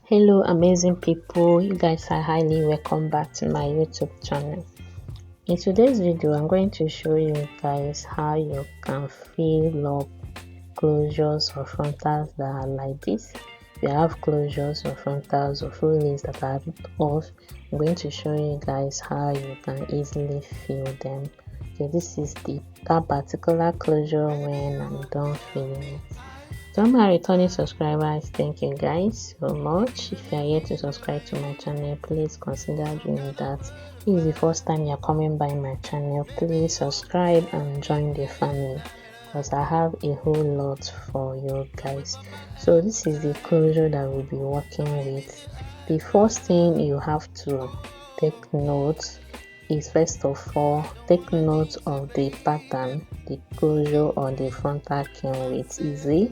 Hello amazing people, you guys are highly welcome back to my YouTube channel. In today's video I'm going to show you guys how you can fill up closures or frontals that are like this. If you have closures or frontals or full leaves that are off, I'm going to show you guys how you can easily fill them. Okay, this is that particular closure when I'm done filling it. To my returning subscribers, thank you guys so much. If you are yet to subscribe to my channel, please consider doing that. If it's the first time you're coming by my channel, please subscribe and join the family because I have a whole lot for you guys. So this is the closure that we'll be working with. The first thing you have to take note is, first of all, take note of the pattern the closure or the frontal came with. Is it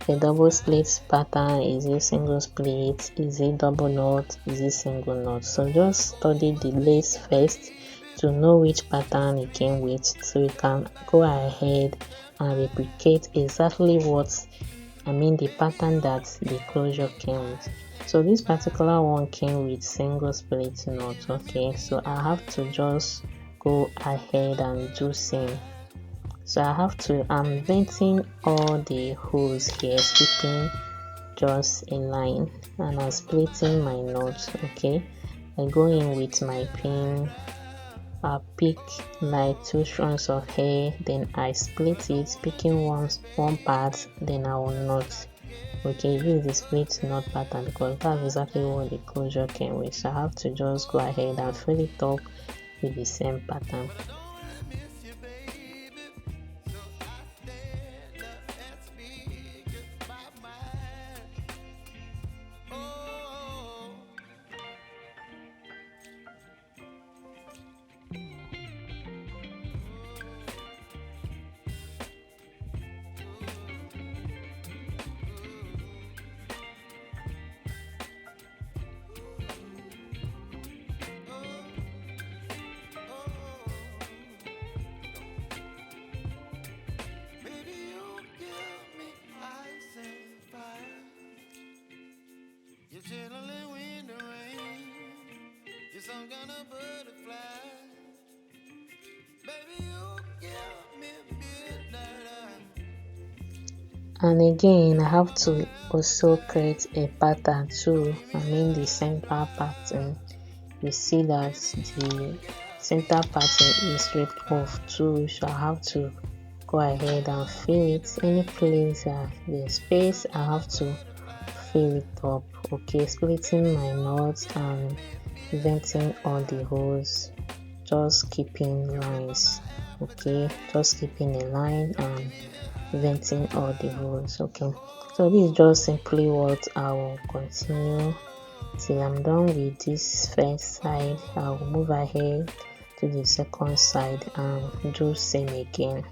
a double split pattern? Is it single split? Is it double knot? Is it single knot? So just study the lace first to know which pattern it came with, so you can go ahead and replicate exactly the pattern that the closure came with. So this particular one came with single split knot. Okay, so I have to just go ahead and do same. So I'm venting all the holes here, skipping just a line, and I'm splitting my knot. Okay, I go in with my pin, I pick my 2 strands of hair, then I split it, picking one part, then I will knot. Okay, use the split knot pattern because that's exactly what the closure came with. So I have to just go ahead and fill it up with the same pattern. Some kind of butterfly. Baby, you give me midnight. And again, I have to also create a pattern too. The center pattern. You see that the center pattern is ripped off too, so I have to go ahead and fill it. Any place there's space, I have to fill it up. Okay, splitting my knots and venting all the holes, just keeping lines. Okay, just keeping a line and venting all the holes. Okay, so this is just simply what I will continue till I'm done with this first side. I will move ahead to the second side and do same again.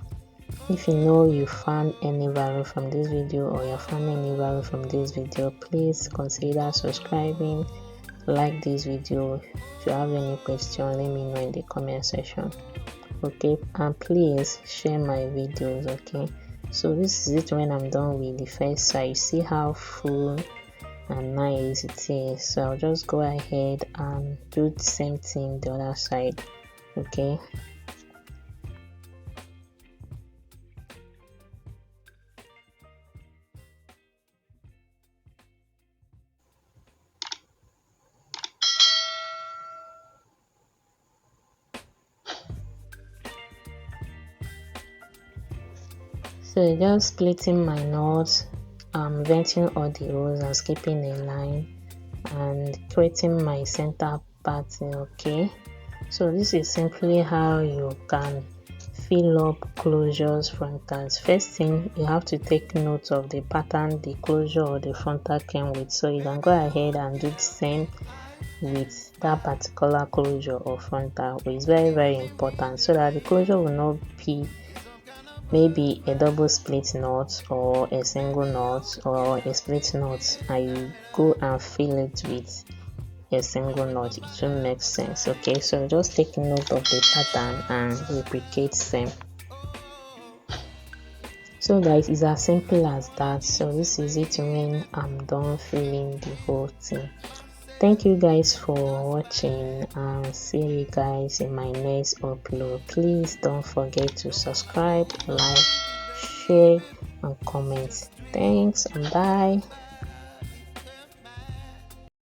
If you know you found any value from this video or you found any value from this video, please consider subscribing, like this video. If you have any question, let me know in the comment section. Okay, and please share my videos. Okay, so this is it when I'm done with the first side. See how full and nice it is. So I'll just go ahead and do the same thing the other side. Okay, so just splitting my knots, venting all the rows and skipping a line and creating my center pattern. Okay, so this is simply how you can fill up closures frontals. First thing, you have to take note of the pattern the closure or the frontal came with, so you can go ahead and do the same with that particular closure or frontal. It's very important so that the closure will not be maybe a double split knot or a single knot or a split knot and you go and fill it with a single knot. It won't make sense. Okay, so just take note of the pattern and replicate same. So guys, it's as simple as that. So this is it when I'm done filling the whole thing. Thank you guys for watching, and see you guys in my next upload. Please don't forget to subscribe, like, share and comment. Thanks and bye.